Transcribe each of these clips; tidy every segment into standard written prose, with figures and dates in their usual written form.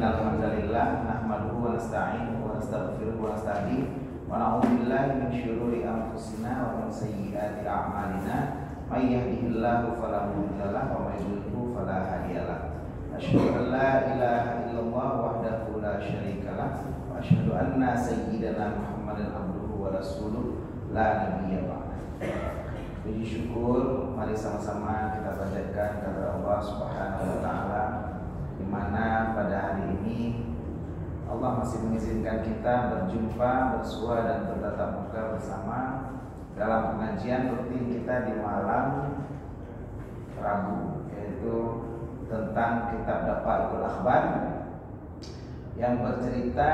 Innal hamdalillah nahmaduhu wa nasta'inuhu wa nastaghfiruhu wa nasta'dinuhu wa na'udzu billahi min syururi anfusina wa min sayyiati a'malina may yahdihillahu fala mudilla lahu wa may yudlil fala hadiya lahu. Asyhadu an la ilaha illallah wahdahu la syarika lahu wa asyhadu anna sayyidana Muhammadan abduhu wa rasuluh la nabiyya ba'da. Puji syukur mari sama-sama kita panjatkan kepada Allah Subhanahu wa taala, di mana pada hari ini Allah masih mengizinkan kita berjumpa, bersua dan bertatap muka bersama dalam pengajian rutin kita di malam Rabu, yaitu tentang kitab Dafa'ul Akhbar yang bercerita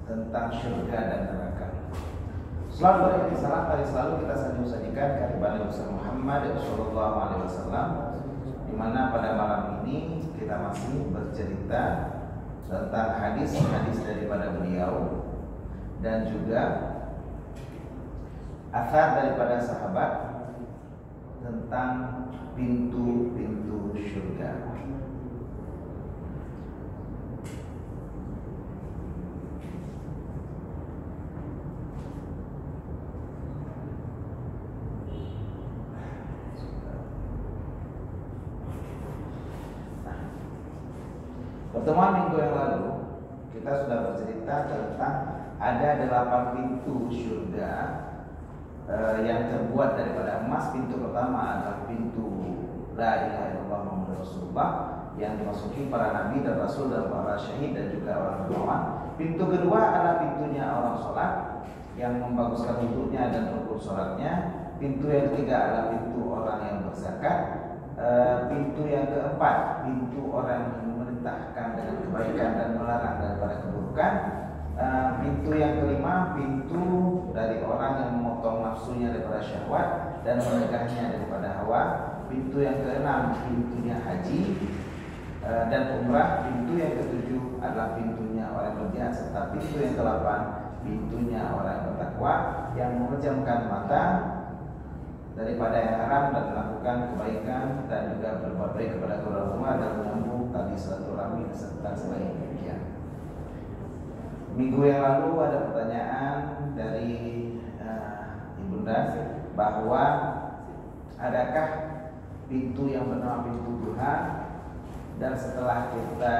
tentang surga dan neraka. Selalu selalu kita sajikan kepada Nabi Muhammad Sallallahu Alaihi Wasallam, di mana pada malam ini kita masih bercerita tentang hadis-hadis daripada beliau dan juga athar daripada sahabat tentang pintu-pintu surga. Pertemuan minggu yang lalu kita sudah bercerita tentang ada 8 pintu surga yang terbuat daripada emas. Pintu pertama adalah pintu La ilaha illallah Muhammadur Rasulullah yang dimasuki para nabi dan rasul dan para syahid dan juga orang beriman. Pintu kedua adalah pintunya orang sholat yang membaguskan wudhunya dan rukun sholatnya. Pintu yang ketiga adalah pintu orang yang berzakat. Pintu yang keempat pintu orang yang memerintahkan dengan kebaikan dan melarang daripada keburukan. Pintu yang kelima pintu dari orang yang memotong nafsunya daripada syahwat dan menegahnya daripada hawa. Pintu yang keenam pintunya haji dan umrah. Pintu yang ketujuh adalah pintunya orang berjihad, serta pintu yang ke-8 pintunya orang yang bertakwa yang memejamkan mata daripada yang haram dan melakukan kebaikan dan juga berbuat baik kepada kedua rumah dan menyambung tali silaturahmi serta sebagainya. Minggu yang lalu ada pertanyaan dari Ibunda bahwa adakah pintu yang bernama pintu duha, dan setelah kita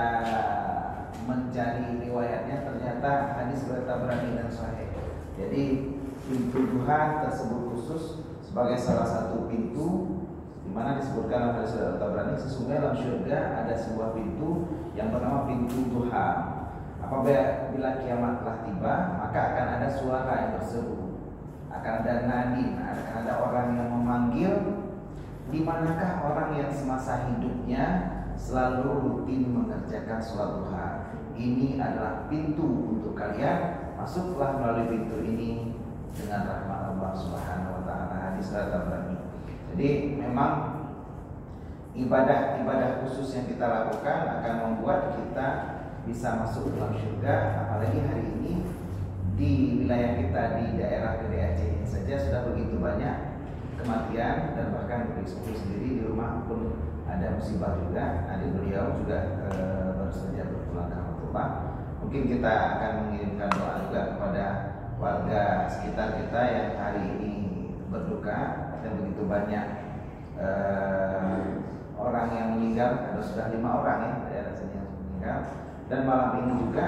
mencari riwayatnya ternyata hadis riwayat Tabrani dan Sahih. Jadi pintu duha tersebut khusus sebagai salah satu pintu di mana disebutkan dalam hadis riwayat Tabrani, sesungguhnya dalam surga ada sebuah pintu yang bernama pintu duha. Apabila kiamat telah tiba, maka akan ada suara yang berseru, akan ada nadi, akan ada orang yang memanggil, di manakah orang yang semasa hidupnya selalu rutin mengerjakan sholat duha. Ini adalah pintu untuk kalian, masuklah melalui pintu ini dengan rahmat Allah Subhanahu wa taala. Hadis Tabrani. Jadi memang ibadah khusus yang kita lakukan akan membuat kita bisa masuk dalam surga. Apalagi hari ini di wilayah kita di daerah PDI Aceh ini saja sudah begitu banyak kematian, dan bahkan beliau sendiri di rumah pun ada musibah juga. Adik beliau juga baru saja berpulang ke Rahmatullah. Mungkin kita akan mengirimkan doa juga kepada warga sekitar kita yang hari ini berduka, dan begitu banyak orang yang meninggal. Ada sudah 5 orang ya daerah sini yang meninggal. Dan malam ini juga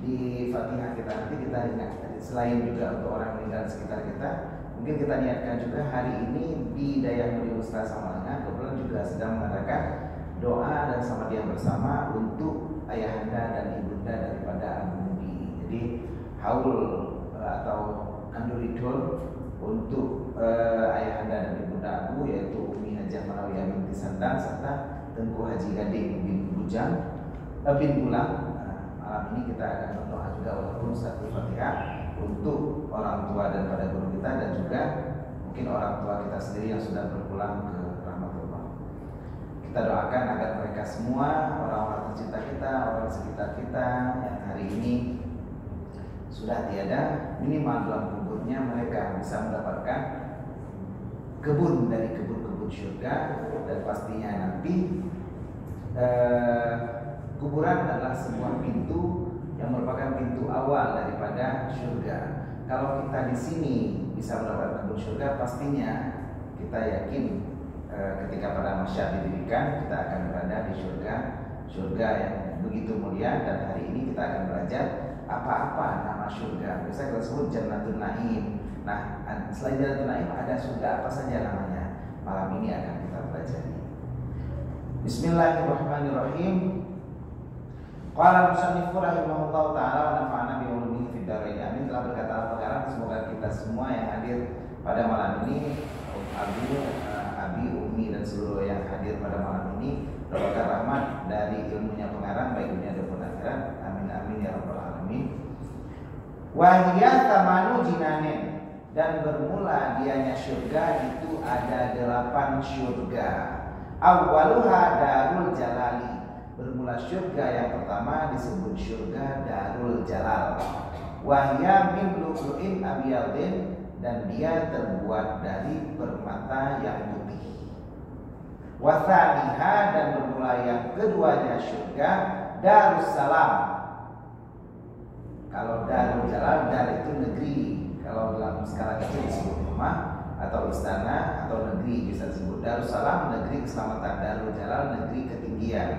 di Fatihah kita nanti kita ingat, selain juga untuk orang meninggal di sekitar kita, mungkin kita niatkan juga hari ini di Dayahmudi Ustaz Samalanga kebetulan juga sedang mengadakan doa dan sama dia bersama untuk ayahanda dan ibunda daripada Al-Mudi. Jadi haul atau kanduridul untuk ayahanda dan ibunda Abu, yaitu Umi Hajah Manawiyah binti Sandang serta Tengku Haji Gading bin Bulang. Malam ini kita akan berdoa juga walaupun satu Fatihah untuk orang tua daripada guru kita, dan juga mungkin orang tua kita sendiri yang sudah berpulang ke rahmatullah. Kita doakan agar mereka semua, orang-orang tercinta kita, orang sekitar kita yang hari ini sudah tiada, minimal dalam kuburnya mereka bisa mendapatkan kebun dari kebun-kebun surga, dan pastinya nanti Kuburan adalah sebuah pintu yang merupakan pintu awal daripada surga. Kalau kita di sini bisa mendapatkan kebun surga, pastinya kita yakin ketika pada masyarakat didirikan kita akan berada di surga yang begitu mulia. Dan hari ini kita akan belajar apa-apa nama surga. Bisa kita sebut Jannatul Naim. Nah, selain Jannatul Naim ada surga apa saja namanya? Malam ini akan kita pelajari. Bismillahirrahmanirrahim. Qala al-musannif rahimahullahu taala wa nafa'ana bi ulumihi fid dharain. Amin. Telah berkata al-Qur'an, semoga kita semua yang hadir pada malam ini, Abi, Umi dan seluruh yang hadir pada malam ini mendapatkan rahmat dari ilmunya pengarang baik dunia maupun akhirat. Amin amin ya rabbal alamin. Wa hiya tamanu jinanin, dan bermula dianya surga itu ada 8 surga. Awwaluha darul jalali, bermula surga yang pertama disebut surga Darul Jalal. Wahya min lu'lu'in abyadin, dan dia terbuat dari permata yang putih. Wathaniha, dan bermula yang keduanya surga Darussalam. Kalau Darul Jalal, dar itu negeri. Kalau dalam skala kecil disebut rumah atau istana atau negeri, bisa disebut Darussalam, negeri keselamatan. Darul Jalal, negeri ketinggian.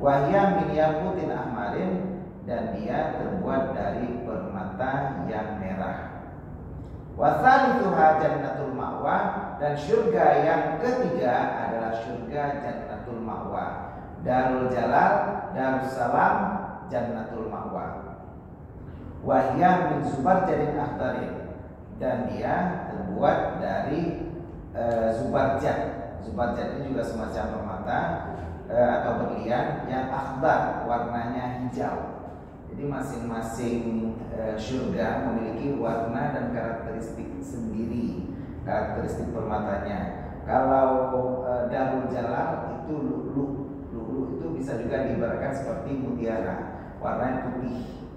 Wahya min yaqutin ahmarin, dan dia terbuat dari permata yang merah. Wathalithuha jannatul ma'wa, dan surga yang ketiga adalah surga Jannatul Ma'wa. Darul Jalal, Darussalam, Jannatul Ma'wa. Wahya min zubarjadin akhdarin, dan dia terbuat dari zubarjad. Zubarjad ini juga semacam permata atau berlian yang akhdar, warnanya hijau. Jadi masing-masing surga memiliki warna dan karakteristik sendiri, karakteristik permatanya. Kalau Darul Jalal itu lu'lu itu bisa juga diibaratkan seperti mutiara, warnanya putih.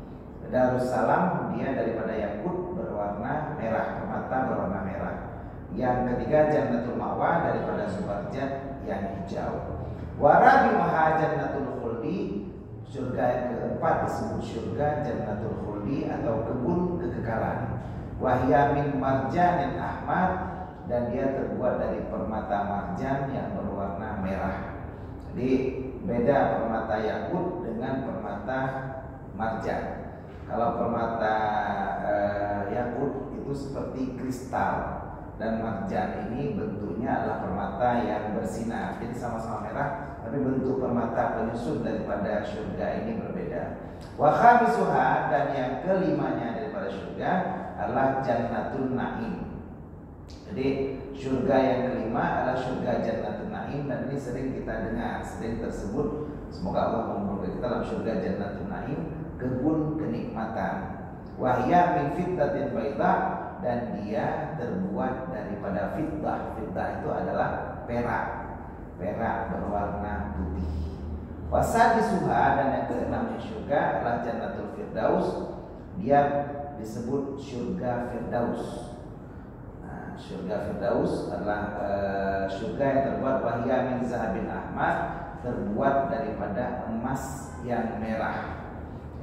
Darussalam dia daripada yakut, berwarna merah, permata berwarna merah. Yang ketiga Jannatul Ma'wa, daripada zubarjad yang hijau. Warabi'uha Jannatul Khuldi, surga yang keempat disebut surga Jannatul Khuldi atau kebun kekekalan. Wahya min marjanin ahmar, dan dia terbuat dari permata marjan yang berwarna merah. Jadi beda permata yakut dengan permata marjan. Kalau permata yakut itu seperti kristal, dan marjan ini bentuknya adalah permata yang bersinar. Jadi sama-sama merah, tapi bentuk permata penyusun daripada surga ini berbeda. Wa khamisuha, dan yang kelimanya daripada surga adalah Jannatul Naim. Jadi surga yang kelima adalah surga Jannatul Naim, dan ini sering kita dengar, sering tersebut. Semoga Allah mengumpulkan kita dalam surga Jannatul Naim, kebun kenikmatan. Wahya min fiddatin baida, dan dia terbuat daripada fiddah. Fiddah itu adalah perak, perak berwarna putih. Wasadisuha, dan yang keenamnya surga adalah Jannatul Firdaus, dia disebut surga Firdaus. Nah, surga Firdaus adalah surga yang terbuat wahya min zahabin ahmar, terbuat daripada emas yang merah.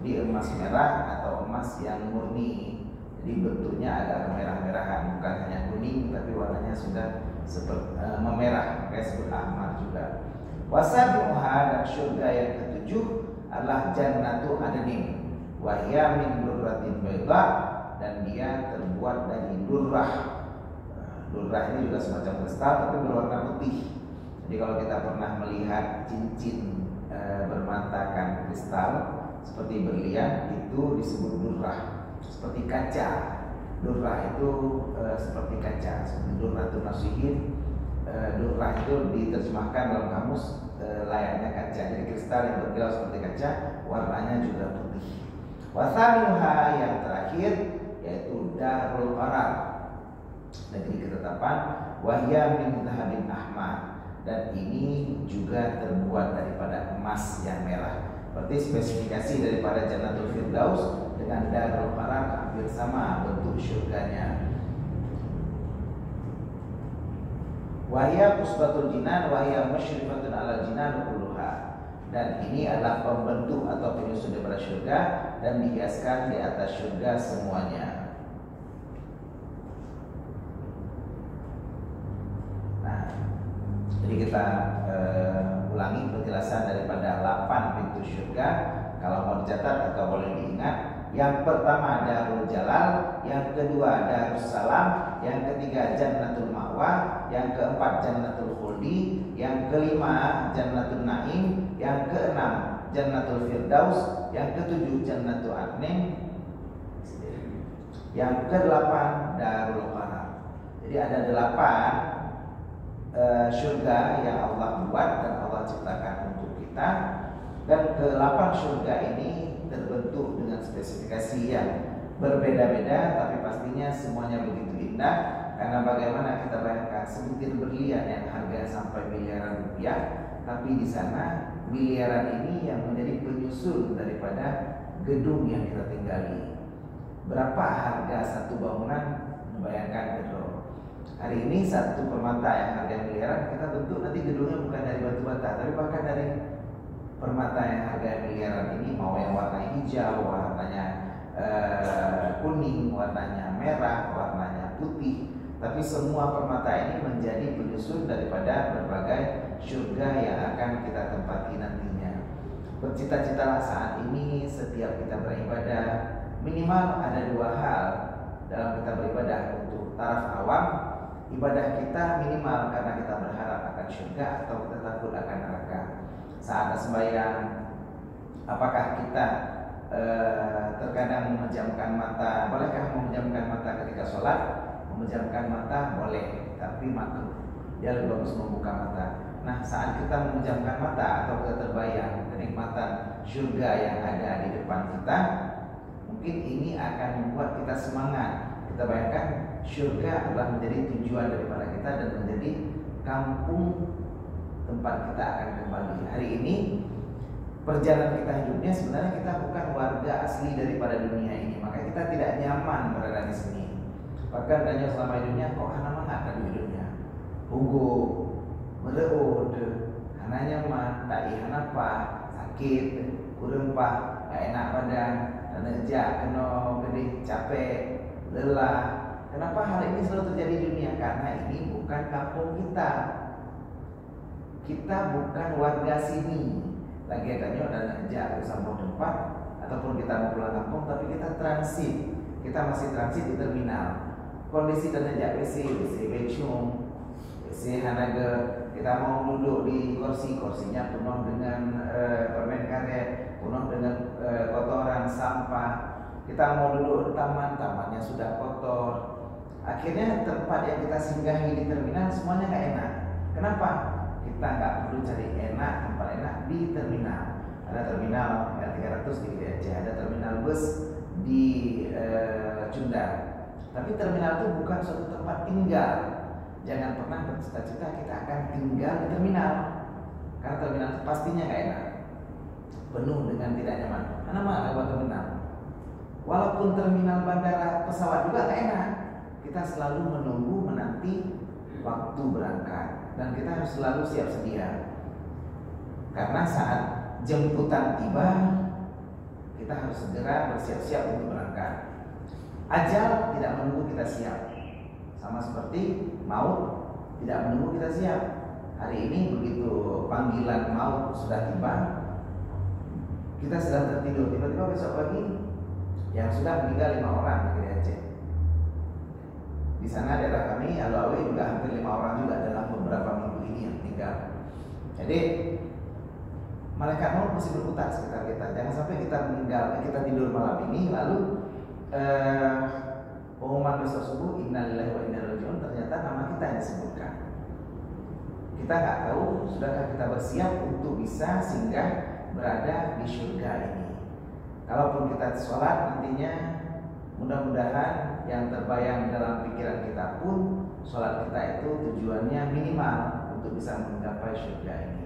Jadi emas merah atau emas yang murni. Jadi bentuknya agak kemerah-merahan, bukan hanya kuning, tapi warnanya sudah seperti memerah, kayak sebut ahmar juga. Wasabi'uha, dan surga yang ketujuh adalah Jannatul Adnin. Wahya min durratin baida, dan dia terbuat dari durrah. Durrah ini juga semacam kristal tapi berwarna putih. Jadi kalau kita pernah melihat cincin bermatakan kristal seperti berlian, itu disebut durrah. Seperti kaca, durrah itu seperti kaca, seperti durratun nasihin. Durrah itu diterjemahkan dalam kamus layaknya kaca. Jadi kristal yang berkilau seperti kaca, warnanya juga putih. Wathaminuha, yang terakhir yaitu Darul Qarar, negeri ketetapan. Wahya min dhahabin ahmar, dan ini juga terbuat daripada emas yang merah. Berarti spesifikasi daripada Jannatul Firdaus dengan Darul Qarar hampir sama bentuk surganya. Wahya pusbatul jinan, wahya musyrifatun alal jinan kulluha, dan ini adalah pembentuk atau penyusun daripada syurga dan dihiaskan di atas syurga semuanya. Nah, jadi kita ulangi penjelasan daripada 8 pintu syurga. Kalau mau dicatat atau boleh diingat, yang pertama Darul Jalal, yang kedua Darussalam, yang ketiga Jannatul Ma'wa, yang keempat Jannatul Khuldi, yang kelima Jannatul Naim, yang keenam Jannatul Firdaus, yang ketujuh Jannatul Adnin, yang kedelapan Darul Qarar. Jadi ada 8 syurga yang Allah buat dan Allah ciptakan untuk kita, dan ke-8 syurga ini terbentuk dengan spesifikasi yang berbeda-beda, tapi pastinya semuanya begitu indah. Karena bagaimana kita bayangkan sebutir berlian yang harganya sampai miliaran rupiah, tapi di sana miliaran ini yang menjadi penyusun daripada gedung yang kita tinggali. Berapa harga satu bangunan? Bayangkan gedung. Hari ini satu permata yang harga miliaran kita bentuk, nanti gedungnya bukan dari batu bata, tapi bahkan dari permata yang harga miliaran ini, mau yang warnanya hijau, warnanya kuning, warnanya merah, warnanya putih, tapi semua permata ini menjadi penyusun daripada berbagai syurga yang akan kita tempati nantinya. Bercita-citalah saat ini setiap kita beribadah, minimal ada 2 hal dalam kita beribadah. Untuk taraf awam, ibadah kita minimal karena kita berharap akan syurga atau kita takut akan neraka. Saat sembahyang, apakah kita terkadang memejamkan mata? Bolehkah memejamkan mata ketika sholat? Memejamkan mata boleh, tapi makruh. Dia lebih bagus membuka mata. Nah, saat kita memejamkan mata atau kita terbayang kenikmatan syurga yang ada di depan kita, mungkin ini akan membuat kita semangat. Kita bayangkan syurga adalah menjadi tujuan daripada kita dan menjadi kampung tempat kita akan kembali. Hari ini perjalanan kita hidupnya sebenarnya kita bukan warga asli daripada dunia ini, maka kita tidak nyaman berada di sini. Bahkan tanya selama hidupnya, kok hana mangat di hidupnya, hugo, mereud, hana nyaman, tak ihan apa, sakit, kurempah, gak enak badan, dan kerja, kena gede, capek, lelah. Kenapa hal ini selalu terjadi di dunia? Karena ini bukan kampung kita. Kita bukan warga sini. Lagi tanya dan kerja di sambung tempat, ataupun kita mau pulang kampung, tapi kita transit. Kita masih transit di terminal. Kondisi dan kerja WC becung, WC hanaga. Kita mau duduk di kursinya penuh dengan permen karet, penuh dengan kotoran sampah. Kita mau duduk di tamannya sudah kotor. Akhirnya tempat yang kita singgahi di terminal semuanya nggak enak. Kenapa? Kita nggak perlu cari tempat enak di terminal. Ada terminal R300 di Aceh, ada terminal bus di Cunda. Tapi terminal itu bukan suatu tempat tinggal. Jangan pernah bercita-cita kita akan tinggal di terminal, karena terminal itu pastinya nggak enak, penuh dengan tidak nyaman. Karena mana lewat terminal? Walaupun terminal bandara pesawat juga nggak enak. Kita selalu menanti waktu berangkat. Dan kita harus selalu siap sedia. Karena saat jemputan tiba, kita harus segera bersiap-siap untuk berangkat. Ajal tidak menunggu kita siap. Sama seperti maut tidak menunggu kita siap. Hari ini begitu panggilan maut sudah tiba, kita sedang tertidur, tiba-tiba besok pagi yang sudah meninggal 5 orang di Aceh. Di sana daerah kami Alwawi juga hampir 5 orang juga dalam beberapa minggu ini yang meninggal. Jadi malaikat maut masih berputar sekitar kita. Jangan sampai kita meninggal, kita tidur malam ini lalu pengumuman besok subuh innalillahi wa inna ilaihi raji'un, ternyata nama kita yang disebutkan. Kita nggak tahu sudahkah kita bersiap untuk bisa singgah berada di surga ini. Kalaupun kita sholat nantinya, mudah-mudahan yang terbayang dalam pikiran kita pun sholat kita itu tujuannya minimal untuk bisa menggapai surga ini.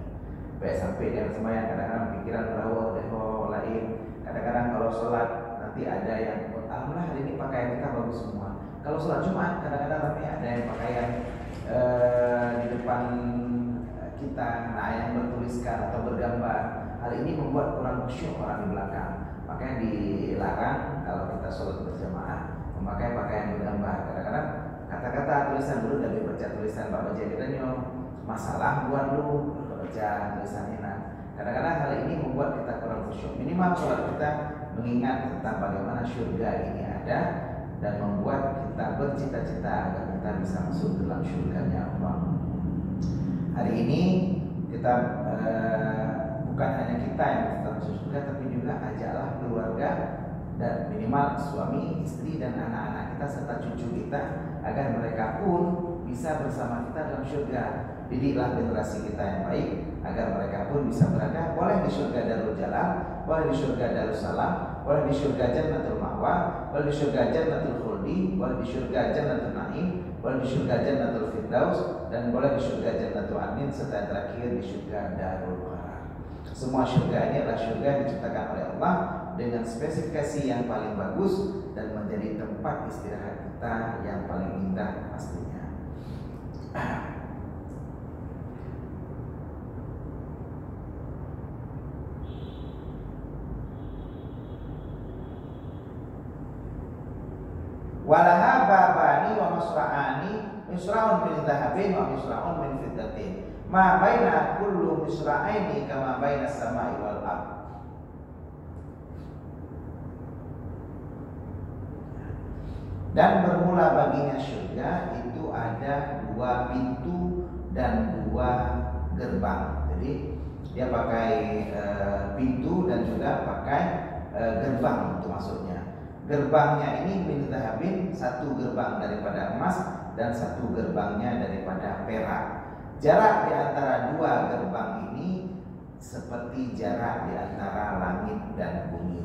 Baik sampai dengan sembahyang, kadang-kadang pikiran berawal lain. Kadang-kadang kalau sholat nanti ada yang alhamdulillah hari ini pakaian kita bagus semua. Kalau sholat Jumat kadang-kadang tapi ada yang pakaian di depan kita, nah yang bertuliskan atau bergambar ini membuat kurang khusyuk orang di belakang. Makanya dilarang kalau kita sholat berjamaah memakai pakaian bergambar. Kadang-kadang kata-kata tulisan dulu dari baca tulisan Pak Baja Gidanyo, masalah buat lu baca tulisan ini. Kadang-kadang hal ini membuat kita kurang khusyuk. Minimal sholat kita mengingat tentang bagaimana surga ini ada dan membuat kita bercita-cita agar kita bisa masuk dalam surganya Allah. Hari ini kita bukan hanya kita yang bisa masuk surga, tapi juga ajaklah keluarga dan minimal suami, istri dan anak-anak kita serta cucu kita agar mereka pun bisa bersama kita dalam surga. Didiklah generasi kita yang baik agar mereka pun bisa berada boleh di surga Darul Jalal, boleh di surga Darussalam, boleh di surga Jannatul Ma'wa, boleh di surga Jannatul Khuldi, boleh di surga Jannatul Naim, boleh di surga Jannatul Firdaus, dan boleh di surga Jannatul Adnin, serta yang terakhir di surga Darul Qarar. Semua surga ini adalah surga yang diciptakan oleh Allah dengan spesifikasi yang paling bagus dan menjadi tempat istirahat kita yang paling indah pastinya. Walaha babani wa masra'ani misra'un min dhahabin wa misra'un min fiddatin ma baina kullu misra'aini kama baina as-sama'i wal ardh. Dan bermula baginya surga itu ada 2 pintu dan 2 gerbang. Jadi dia pakai pintu dan juga pakai gerbang untuk masuknya. Gerbangnya ini min dhahabin, 1 gerbang daripada emas dan 1 gerbangnya daripada perak. Jarak di antara 2 gerbang ini seperti jarak di antara langit dan bumi.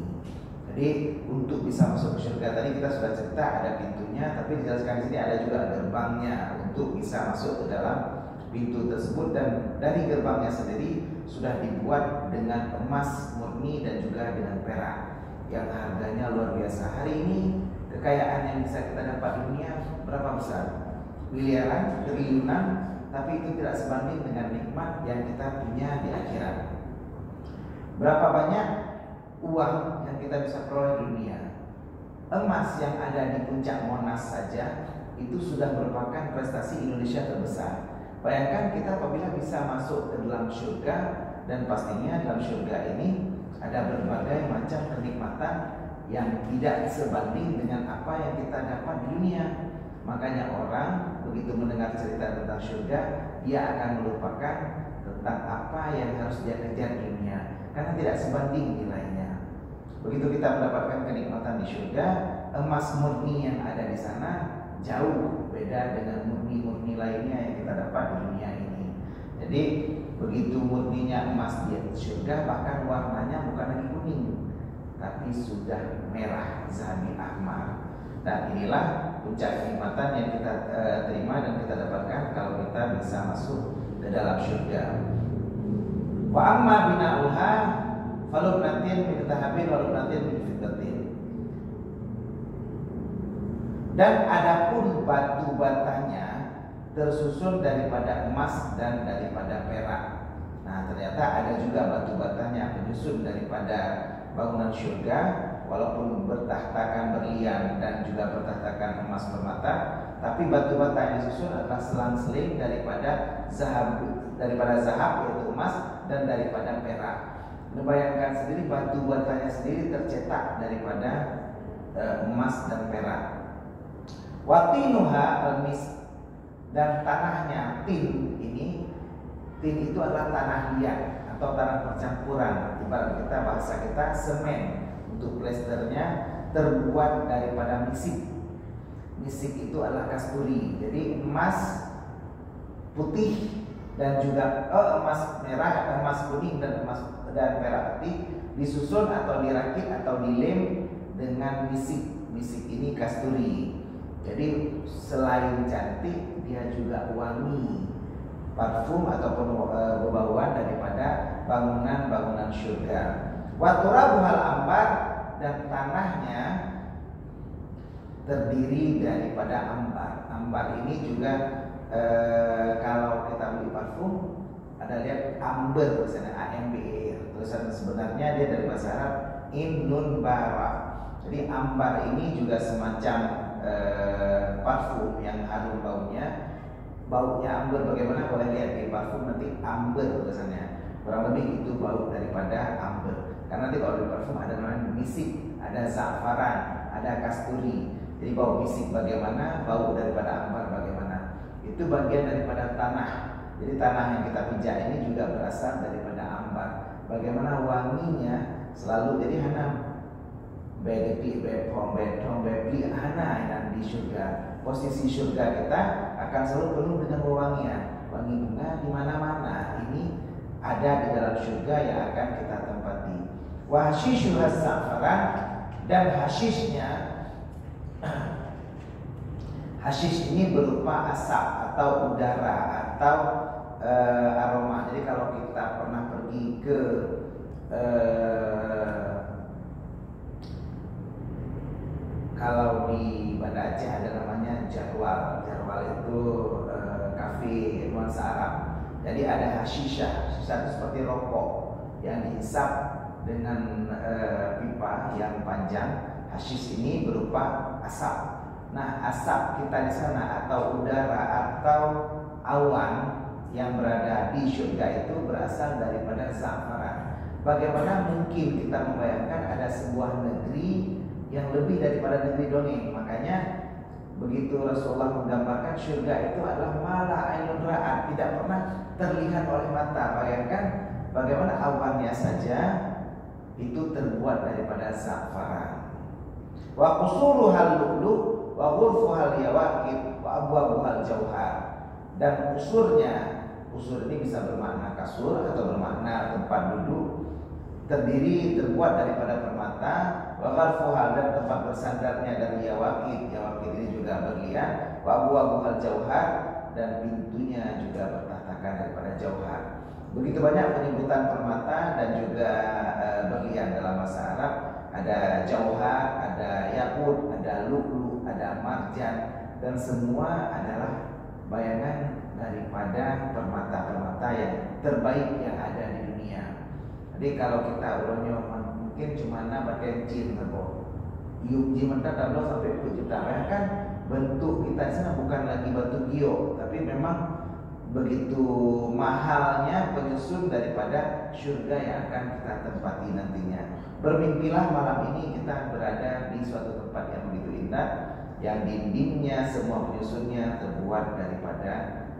Jadi untuk bisa masuk ke surga tadi kita sudah cerita ada pintunya, tapi dijelaskan di sini ada juga gerbangnya untuk bisa masuk ke dalam pintu tersebut, dan dari gerbangnya sendiri sudah dibuat dengan emas murni dan juga dengan perak yang harganya luar biasa. Hari ini kekayaan yang bisa kita dapat di dunia berapa besar? Miliaran, triliunan, tapi itu tidak sebanding dengan nikmat yang kita punya di akhirat. Berapa banyak uang yang kita bisa peroleh di dunia? Emas yang ada di puncak Monas saja itu sudah merupakan prestasi Indonesia terbesar. Bayangkan kita apabila bisa masuk ke dalam surga, dan pastinya dalam surga ini ada berbagai macam kenikmatan yang tidak sebanding dengan apa yang kita dapat di dunia. Makanya orang begitu mendengar cerita tentang surga, dia akan melupakan tentang apa yang harus dia kejar di dunia, karena tidak sebanding nilainya. Begitu kita mendapatkan kenikmatan di surga, emas murni yang ada di sana jauh beda dengan murni-murni lainnya yang kita dapat di dunia ini. Jadi begitu murninya emas di surga, bahkan warnanya bukan lagi kuning, tapi sudah merah, zahabi ahmar. Dan inilah puncak kenikmatan yang kita terima dan kita dapatkan kalau kita bisa masuk ke dalam surga. Wa amma bina'uha falubnatin min dhahabin wa lubnatin min fiddatin. Dan adapun batu batanya tersusun daripada emas dan daripada perak. Nah, ternyata ada juga batu batanya penyusun daripada bangunan surga, walaupun bertahtakan berlian dan juga bertahtakan emas permata, tapi batu bata yang disusun adalah selang-seling daripada zahab yaitu emas dan daripada perak. Bayangkan sendiri batu batanya sendiri tercetak daripada emas dan perak. Watinuha al-mis, dan tanahnya tin ini, tin itu adalah tanah liat atau tanah percampuran. Ibarat kita bahasa kita semen, untuk plasternya terbuat daripada misik. Misik itu adalah kasturi. Jadi emas putih dan juga emas merah, emas kuning dan emas dan perak putih disusun atau dirakit atau dilem dengan misik. Misik ini kasturi. Jadi selain cantik, dia juga wangi, parfum ataupun bebauan daripada bangunan-bangunan surga. Wa turabuhal ambar, dan tanahnya terdiri daripada ambar. Ambar ini juga kalau kita beli parfum Ada lihat amber tulisannya AMBER. Tulisan sebenarnya dia dari bahasa Arab Innun Bara. Jadi ambar ini juga semacam parfum yang harum baunya. Baunya amber bagaimana, boleh lihat di parfum nanti amber tulisannya. Kurang lebih itu bau daripada amber. Karena nanti kalau di parfum ada namanya misik, ada za'faran, ada kasturi. Jadi bau misik bagaimana, bau daripada ambar bagaimana. Itu bagian daripada tanah. Jadi tanah yang kita pijak ini juga berasal daripada ambar. Bagaimana wanginya selalu, jadi hana bedepi bepom betong bepi hana yang di surga. Posisi surga kita akan selalu penuh dengan wewangian, wangi bunga di mana-mana. Ini ada di dalam surga yang akan kita tempati. Wa hashishu za'faran, dan hashisnya, hashish ini berupa asap atau udara atau aroma. Jadi kalau kita pernah pergi ke kalau di Banda Aceh ada namanya Jarwal. Jarwal itu kafe nuansa Arab. Jadi ada hashisha. Hashisha itu seperti rokok yang dihisap dengan pipa yang panjang. Hashish ini berupa asap. Nah, asap kita di sana atau udara atau awan yang berada di surga itu berasal daripada za'faran. Bagaimana mungkin kita membayangkan ada sebuah negeri yang lebih daripada negeri dongeng? Makanya begitu Rasulullah menggambarkan surga itu adalah mala ainun ra'at, tidak pernah terlihat oleh mata. Bayangkan bagaimana awannya saja itu terbuat daripada za'faran. Wa qusuruhal lu'lu' wa ghurfuhal yawaqit wa abwabuhal jauhar. Dan usurnya, usur ini bisa bermakna kasur atau bermakna tempat duduk, terbuat daripada permata. Wa gharfuhal, dan tempat bersandarnya dari yawaqit. Yawaqit ini juga berlian. Wa abwabuhal jauhar, dan pintunya juga bertahtakan daripada jauhar. Begitu banyak penyebutan permata dan juga berlian dalam bahasa Arab. Ada jauhar, ada yakut, ada lu'lu, ada marjan, dan semua adalah bayangan daripada permata-permata yang terbaik yang ada di dunia. Jadi kalau kita ulangnya mungkin cuma pakai jin atau yuk jin mentah tablo sampai 10 juta. Bayangkan bentuk kita di sana bukan lagi batu gio, tapi memang begitu mahalnya penyusun daripada surga yang akan kita tempati nantinya. Bermimpilah malam ini kita berada di suatu tempat yang begitu indah, yang dindingnya semua penyusunnya terbuat daripada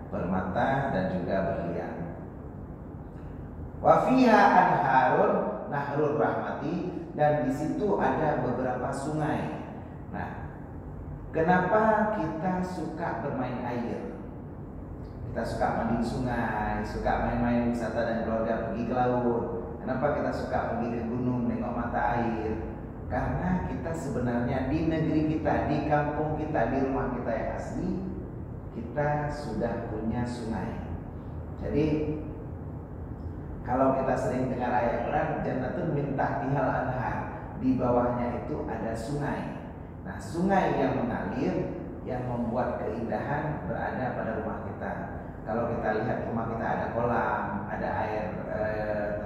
permata dan juga berlian. Wa fiha anharun nahrur rahmati, dan di situ ada beberapa sungai. Nah, kenapa kita suka bermain air? Kita suka mandi di sungai, suka main-main wisata dan keluarga pergi ke laut. Kenapa kita suka pergi ke gunung nengok mata air? Karena kita sebenarnya di negeri kita, di kampung kita, di rumah kita yang asli, kita sudah punya sungai. Jadi kalau kita sering dengar ayat Quran, jannatun min tahtihal anhar, di bawahnya itu ada sungai. Nah, sungai yang mengalir yang membuat keindahan berada pada rumah kita. Kalau kita lihat rumah kita ada kolam, ada air,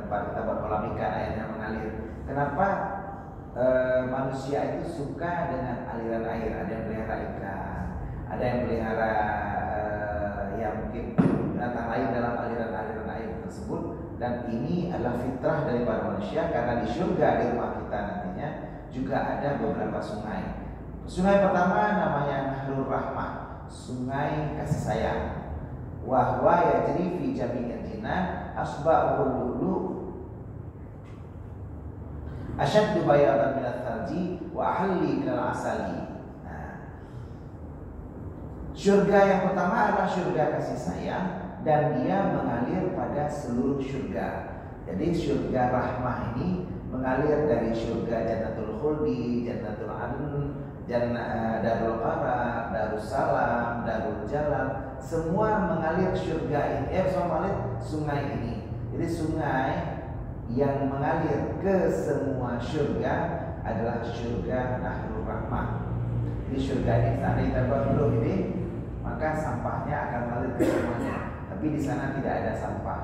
tempat kita buat kolam ikan, airnya mengalir. Kenapa manusia itu suka dengan aliran air? Ada yang pelihara ikan, ada yang pelihara yang mungkin binatang lain dalam aliran-aliran air tersebut. Dan ini adalah fitrah daripada manusia, karena di surga, di rumah kita nantinya juga ada beberapa sungai. Sungai pertama namanya Nahrul Rahmah, sungai kasih sayang. Wahwa yajri fi jami'il jinan asba'ul lu'lu asyaddu bayadan minat thalji wa ahalli minal asali. Nah, surga yang pertama adalah surga kasih sayang, dan dia mengalir pada seluruh surga. Jadi surga rahmah ini mengalir dari surga Jannatul Khuldi, Jannatul Adn, Darul Qarar, Darussalam, Darul Jalal, semua mengalir surga ini. Mengalir sungai ini. Jadi sungai yang mengalir ke semua surga adalah surga Nahrul Rahmah. Di surga ini, seandainya kita belum ini, maka sampahnya akan mengalir ke semuanya. Tapi di sana tidak ada sampah.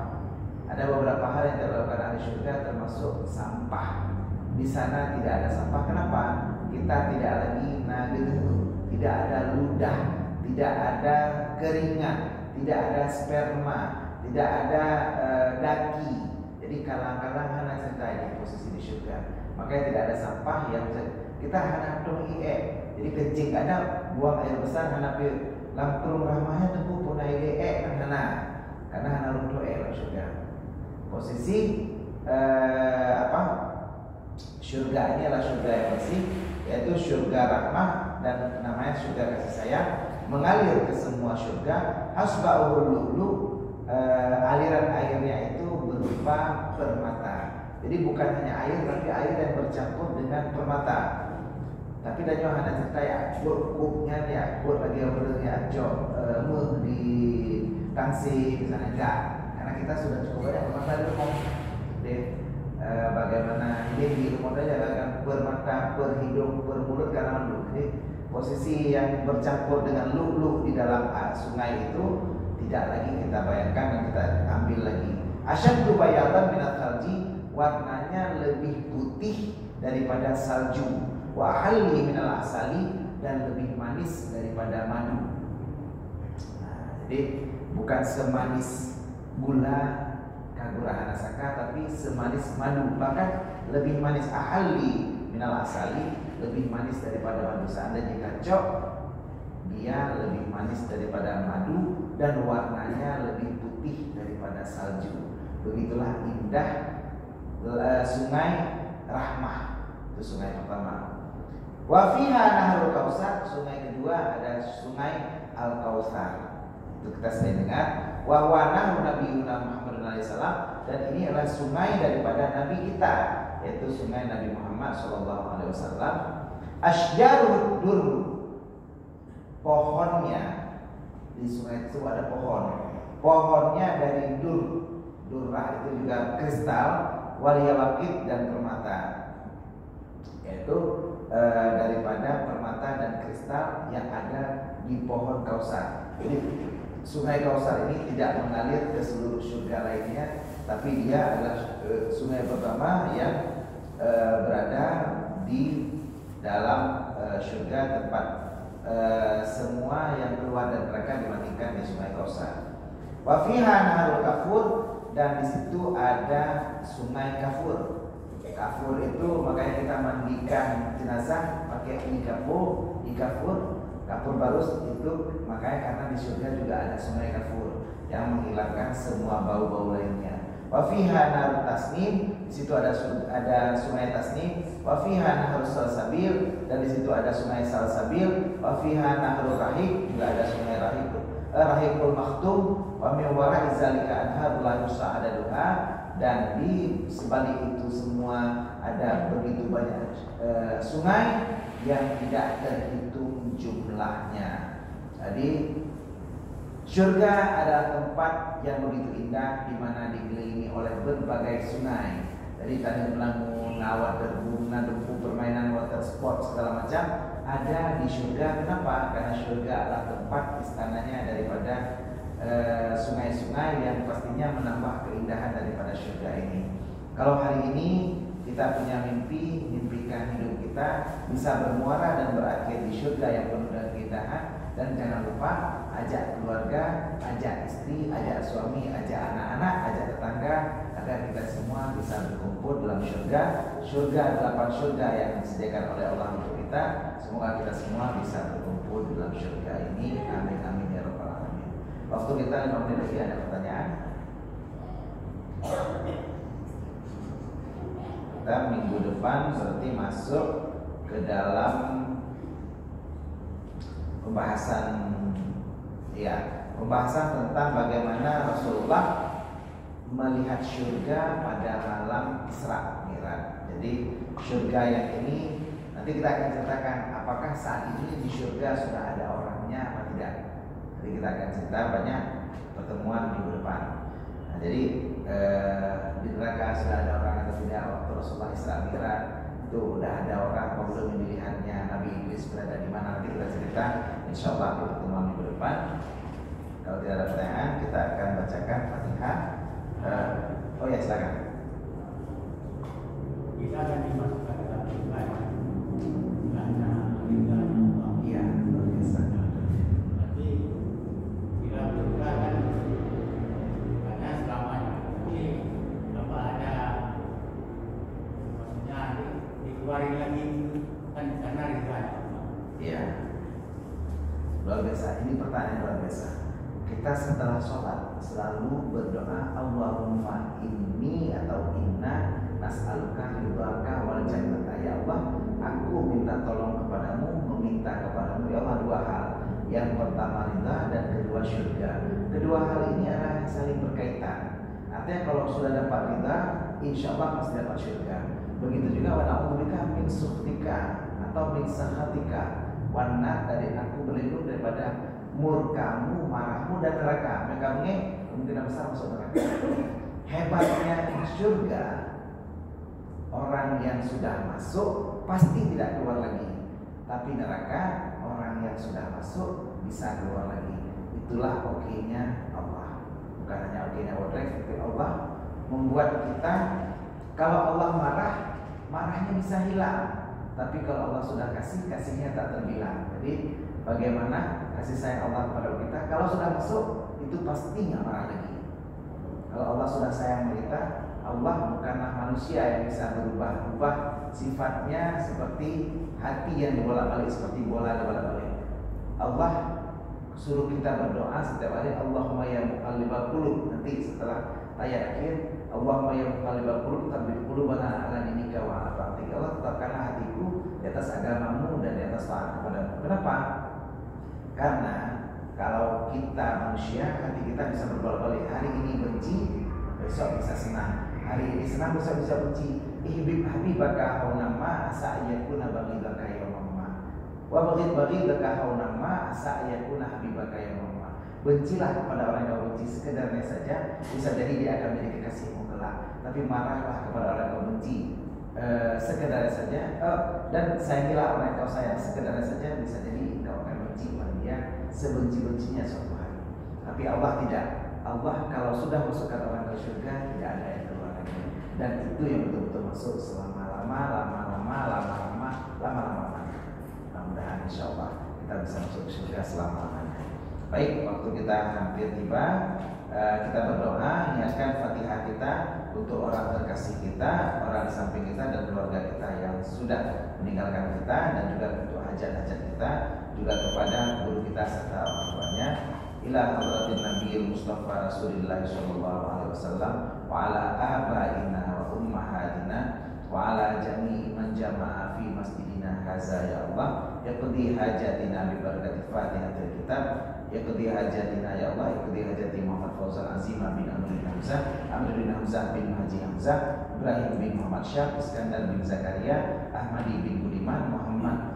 Ada beberapa hal yang dilakukan ahli surga termasuk sampah. Di sana tidak ada sampah. Kenapa? Kita tidak lagi nagetu, tidak ada ludah, tidak ada keringat, tidak ada sperma, tidak ada daki. Jadi kalang-kalang hana cerita di posisi di surga. Makanya tidak ada sampah yang kita hana dong Jadi kencing ada buang air besar hana lampung rahmahnya tempuh punai kan hana. Karena hana runtuh dalam surga. Posisi surga ini adalah surga yang bersih, yaitu surga rahmah dan namanya surga kasih sayang, mengalir ke semua surga. Hasba'ul lu'lu, aliran airnya itu berupa permata. Jadi bukan hanya air, tapi air yang bercampur dengan permata. Tapi dan yang ada cerita ya, kupnya ya, kup lagi berarti job di tangsi misalnya enggak, karena kita sudah cukup banyak permata di rumah. Bagaimana ini di rumah saja kan permata, per hidung, per mulut karena mendung. Jadi posisi yang bercampur dengan lu'lu di dalam sungai itu tidak lagi kita bayangkan dan kita ambil lagi. Asyaddu bayatan minat salji, warnanya lebih putih daripada salju. Wa halli minal asali, dan lebih manis daripada madu. Jadi bukan semanis gula kagurahan asaka, tapi semanis madu, bahkan lebih manis. Ahalli minal asali, lebih manis daripada madu. Seandainya kacok, dia lebih manis daripada madu dan warnanya lebih putih daripada salju. Begitulah indah sungai rahmah. Itu sungai pertama. Wa fiha nahrul kautsar, sungai kedua ada sungai al-kautsar. Itu kita sering dengar. Wa huwa nahru nabiyuna Muhammad SAW, dan ini adalah sungai daripada nabi kita, yaitu sungai Nabi Muhammad SAW. Asjarud dur, pohonnya di sungai itu ada pohon. Pohonnya dari durrah itu juga kristal, waliyawakid dan permata, yaitu daripada permata dan kristal yang ada di pohon kausar. Jadi sungai kausar ini tidak mengalir ke seluruh surga lainnya, tapi dia adalah sungai pertama yang berada di dalam surga, tempat semua yang keluar dari neraka dimandikan di sungai kausar. Wa fiha nahrul kafur, dan di situ ada sungai kafur. Kafur itu makanya kita mandikan jenazah pakai ikafur barus itu, makanya karena di surga juga ada sungai kafur yang menghilangkan semua bau-bau lainnya. Wa fiha narut tasnim, di situ ada sungai tasnim. Wa fiha nahrus salsabil, dan di situ ada sungai salsabil. Wa fiha nahrul rahib, juga ada sungai rahibul maktum. Wa min wara'i zalika anhar la yusa'adaduha, dan di sebalik itu semua ada begitu banyak sungai yang tidak terhitung jumlahnya. Jadi surga adalah tempat yang begitu indah, di mana dikelilingi oleh berbagai sungai. Jadi tadi Belangun, Ngawat, Derbung, Nadempu, permainan water sport segala macam ada di surga. Kenapa? Karena surga adalah tempat istananya daripada sungai-sungai yang pastinya menambah keindahan daripada surga ini. Kalau hari ini kita punya mimpikan hidup kita bisa bermuara dan berakhir di surga yang penuh dengan keindahan. Dan jangan lupa ajak keluarga, ajak istri, ajak suami, ajak anak-anak, ajak tetangga, agar kita semua bisa berkumpul dalam surga. Surga 8 surga yang disediakan oleh Allah untuk kita. Semoga kita semua bisa berkumpul dalam surga ini. Amin amin ya rabbal alamin. Waktu kita 5 menit lagi, ada pertanyaan? Kita minggu depan berarti masuk ke dalam pembahasan tentang bagaimana Rasulullah melihat surga pada malam Isra Mi'raj. Jadi surga yang ini nanti kita akan ceritakan apakah saat ini di surga sudah ada orangnya atau tidak. Jadi kita akan cerita banyak pertemuan minggu depan. Nah, jadi di neraka sudah ada orang atau tidak waktu Rasulullah Isra Mi'raj, itu udah ada orang apa belum dilihatnya, Nabi Idris berada di mana, nanti kita cerita insyaallah di pertemuan minggu depan. Kalau tidak ada pertanyaan, kita akan bacakan Fatihah. Oh ya, silakan. Kita akan dimasukkan ke dalam surga karena ridha Allah. Iya, luar biasa. Tapi kita surga kan karena selamanya. Tapi apa ada maksudnya dikeluarin lagi kan karena ridha Allah. Iya. Luar biasa. Ini pertanyaan luar biasa. Kita setelah sholat selalu berdoa Allahumma inni atau inna nas'aluka ridhaka wal jannata. Ya Allah, aku minta tolong kepadamu, meminta kepadamu ya Allah dua hal. Yang pertama ridha dan kedua syurga. Kedua hal ini adalah saling berkaitan. Artinya kalau sudah dapat ridha, insya Allah pasti dapat syurga. Begitu juga wa na'udzubika min sukhtika atau min sakhatika. Wana, dari aku berlindung daripada murkamu, marahmu dan neraka. Mereka kemungkinan besar masuk neraka. Hebatnya surga, orang yang sudah masuk pasti tidak keluar lagi. Tapi neraka, orang yang sudah masuk bisa keluar lagi. Itulah oke-nya Allah. Bukan hanya oke-nya Wodrek, tapi Allah membuat kita, kalau Allah marah, marahnya bisa hilang. Tapi kalau Allah sudah kasih, kasihnya tak terbilang. Jadi bagaimana kasih sayang Allah kepada kita? Kalau sudah masuk, itu pasti nggak marah lagi. Kalau Allah sudah sayang kita, Allah bukanlah manusia yang bisa berubah-ubah sifatnya seperti hati yang dibolak-balik, seperti bola dibolak-balik. Allah suruh kita berdoa setiap hari, Allahumma ya muqallibal qulub. Nanti setelah ayat akhir, Allahumma ya muqallibal qulub tsabbit qulubana ala dinika wa ala ta'atika. Allah, tetapkanlah hatiku di atas agamamu dan di atas taat kepadamu. Kenapa? Karena kalau kita manusia, hati kita bisa berbolak-balik. Hari ini benci, besok bisa senang. Hari ini senang, besok bisa benci. Ihbib habibaka haunama asa yakuna baghidaka yaumama. Wa baghidaka haunama asa yakuna habibaka yaumama. Bencilah kepada orang yang kau benci sekedarnya saja, bisa jadi dia akan menjadi kekasihmu kelak. Tapi marahlah kepada orang yang kau benci sekedarnya saja, dan sayangilah orang yang kau sayang sekedarnya saja, bisa jadi kau akan benci kepada dia sebenci-bencinya suatu hari. Tapi Allah tidak. Allah kalau sudah masukkan orang ke surga, tidak ada yang keluar lagi. Dan itu yang betul-betul masuk selama-lama. Mudah-mudahan insya Allah kita bisa masuk ke surga selama-lamanya. Baik, waktu kita hampir tiba, kita berdoa, niatkan Fatihah kita untuk orang terkasih kita, orang di samping kita dan keluarga kita yang sudah meninggalkan kita, dan juga untuk hajat-hajat kita, juga kepada guru kita serta orang tuanya. Ila hadratin Nabiyil Mustafa Rasulillah sallallahu alaihi wasallam wa ala abaina wa ummahatina wa ala jami'i man jama'a fi masjidina hadza ya Allah, yaqdi hajatina bi barakati Fatihatil kitab, yaqdi hajatina ya Allah, yaqdi hajati Muhammad Fauzan Azimah bin Amr bin Hamzah bin Haji Hamzah, Ibrahim bin Muhammad Syah, Iskandar bin Zakaria, Ahmadi bin Budiman, Muhammad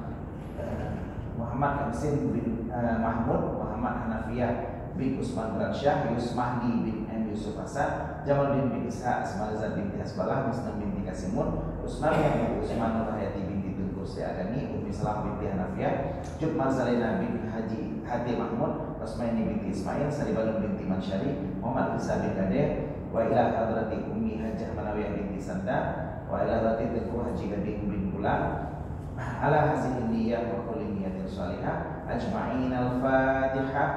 Hamsin bin Mahmud, Muhammad Hanafiyah bin Usman Bransyah, Yusmahdi bin M. Yusuf Hasan, Jamaluddin bin Ishaq, Asmalizah bin Hasbalah, Muslim bin Kasimun, Usman bin Usman Nurhayati bin Tunkur Syagani, Umi Salam bin Hanafiyah, Jukmal Zalina bin Haji Hati Mahmud, Rasmaini bin Ismail, Saribalun bin Mansyari, Muhammad Isa bin Gadeh, wa ila hadrati Umi Hajjah Manawiyah bin Sanda, wa ila hadrati Tengku Haji Gading bin Bulan, ala hazihi niyyah wa kulli niyyatin shalihah ajma'in. Al-Fatihah.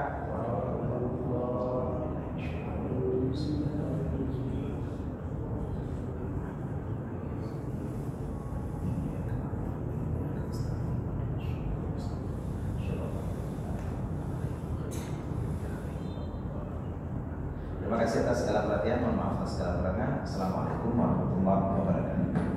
Terima kasih atas segala perhatian, mohon maaf atas segala kekurangan. Assalamualaikum warahmatullahi wabarakatuh.